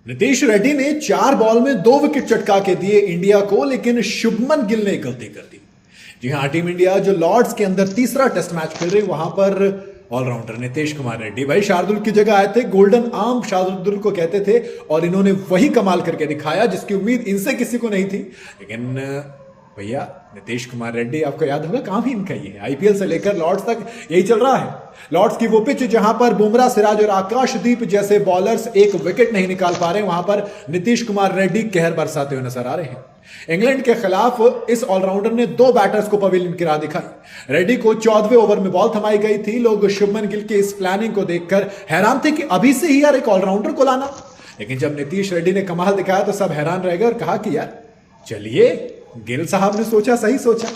नीतीश रेड्डी ने 4 बॉल में 2 विकेट चटका के दिए इंडिया को, लेकिन शुभमन गिल ने गलती कर दी। जी हां, टीम इंडिया जो लॉर्ड्स के अंदर तीसरा टेस्ट मैच खेल रही, वहां पर ऑलराउंडर नीतीश कुमार रेड्डी भाई शार्दुल की जगह आए थे। गोल्डन आर्म शार्दुल को कहते थे और इन्होंने वही कमाल करके दिखाया जिसकी उम्मीद इनसे किसी को नहीं थी। लेकिन भैया नीतीश कुमार रेड्डी, आपको याद होगा काम ही इनका ही है। आईपीएल से लेकर लॉर्ड्स तक यही चल रहा है। लॉर्ड्स की वो पिच जहां पर बुमराह, सिराज और आकाशदीप जैसे बॉलर्स एक विकेट नहीं निकाल पा रहे, वहां पर नीतीश कुमार रेड्डी कहर बरसाते हुए नजर आ रहे हैं। इंग्लैंड के खिलाफ इस ऑलराउंडर ने 2 बैटर्स को पवेलियन की राह दिखाई। रेड्डी को 14वें ओवर में बॉल थमाई गई थी। लोग शुभमन गिल की इस प्लानिंग को देखकर हैरान थे कि अभी से ही यार एक ऑलराउंडर को लाना। लेकिन जब नीतीश रेड्डी ने कमाल दिखाया तो सब हैरान रह गए और कहा कि यार चलिए, गिल साहब ने सोचा सही सोचा।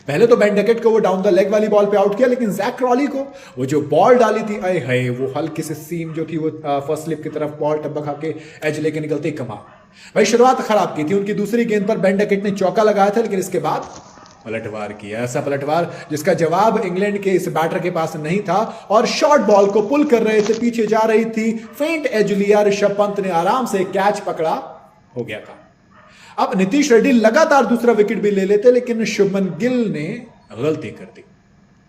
पहले तो बेन डकेट को वो डाउन द लेग वाली बॉल पे आउट किया, लेकिन जैक क्रॉली को वो जो बॉल डाली थी, अरे है वो हल्की सी सीम जो थी वो फर्स्ट स्लिप की तरफ बॉल टब्बा खा के एज लेके निकलती कमाल। भाई शुरुआत खराब की थी। उनकी दूसरी गेंद पर बेन डकेट ने चौका लगाया था, लेकिन इसके बाद पलटवार किया, ऐसा पलटवार जिसका जवाब इंग्लैंड के इस बैटर के पास नहीं था। और शॉर्ट बॉल को पुल कर रहे थे, पीछे जा रही थी, फेंट एज लिया, ऋषभ पंत ने आराम से कैच पकड़ा, हो गया था। अब नीतीश रेड्डी लगातार दूसरा विकेट भी ले लेते, लेकिन शुभमन गिल ने गलती कर दी,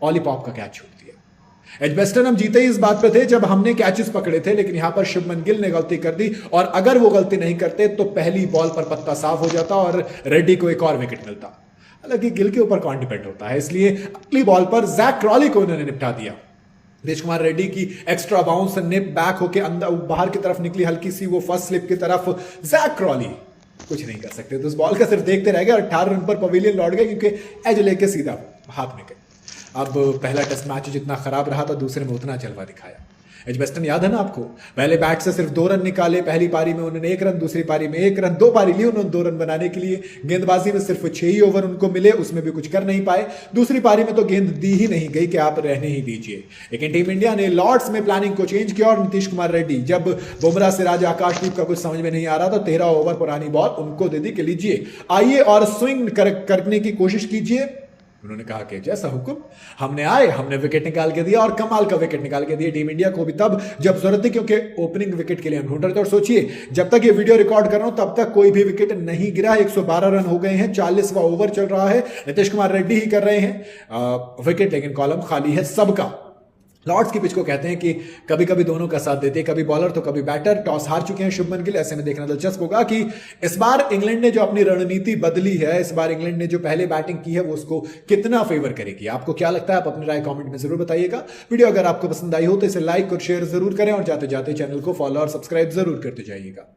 ऑलीपॉप का कैच छोड़ दिया। एजबेस्टन हम जीते ही इस बात पे थे जब हमने कैचेस पकड़े थे, लेकिन यहां पर शुभमन गिल ने गलती कर दी। और अगर वो गलती नहीं करते तो पहली बॉल पर पत्ता साफ हो जाता और रेड्डी को एक और विकेट मिलता। हालांकि गिल के ऊपर कौन डिपेंड होता है, इसलिए अगली बॉल पर जैक क्रॉली को उन्होंने निपटा दिया। नीतीश कुमार रेड्डी की एक्स्ट्रा बाउंस निप बैक होकर अंदर बाहर की तरफ निकली, हल्की सी वो फर्स्ट स्लिप की तरफ। जैक क्रॉली कुछ नहीं कर सकते, तो उस बॉल का सिर्फ देखते रह गए और 18 रन पर पवेलियन लौट गए, क्योंकि एज लेके सीधा हाथ में गए। अब पहला टेस्ट मैच जितना खराब रहा था, दूसरे में उतना जलवा दिखाया। एजबेस्टन याद है ना आपको, पहले बैट से सिर्फ 2 रन निकाले। पहली पारी में उन्होंने 1 रन, दूसरी पारी में 1 रन, 2 पारी ली उन्होंने 2 रन बनाने के लिए। गेंदबाजी में सिर्फ 6 ही ओवर उनको मिले, उसमें भी कुछ कर नहीं पाए। दूसरी पारी में तो गेंद दी ही नहीं गई कि आप रहने ही दीजिए। लेकिन टीम इंडिया ने लॉर्ड्स में प्लानिंग को चेंज किया और नीतीश कुमार रेड्डी, जब बुमराह, सिराज, आकाशदीप का कुछ समझ में नहीं आ रहा था, 13 ओवर पुरानी बॉल उनको दे दी कि लीजिए आइए और स्विंग करने की कोशिश कीजिए। उन्होंने कहा कि जैसा हुक्म, हमने आए, हमने विकेट निकाल के दिया और कमाल का विकेट निकाल के दिया टीम इंडिया को भी तब जब जरूरत थी, क्योंकि ओपनिंग विकेट के लिए हम ढूंढ रहे थे। और सोचिए, जब तक ये वीडियो रिकॉर्ड कर रहा हूं तब तक कोई भी विकेट नहीं गिरा। 112 रन हो गए हैं, 40वां ओवर चल रहा है, नीतीश कुमार रेड्डी ही कर रहे हैं विकेट, लेकिन कॉलम खाली है सबका। लॉर्ड्स की पिच को कहते हैं कि कभी कभी दोनों का साथ देते, कभी बॉलर तो कभी बैटर। टॉस हार चुके हैं शुभमन गिल, ऐसे में देखना दिलचस्प होगा कि इस बार इंग्लैंड ने जो अपनी रणनीति बदली है, इस बार इंग्लैंड ने जो पहले बैटिंग की है वो उसको कितना फेवर करेगी। आपको क्या लगता है, आप अपनी राय कमेंट में जरूर बताइएगा। वीडियो अगर आपको पसंद आई हो तो इसे लाइक और शेयर जरूर करें और जाते जाते चैनल को फॉलो और सब्सक्राइब जरूर करते जाइएगा।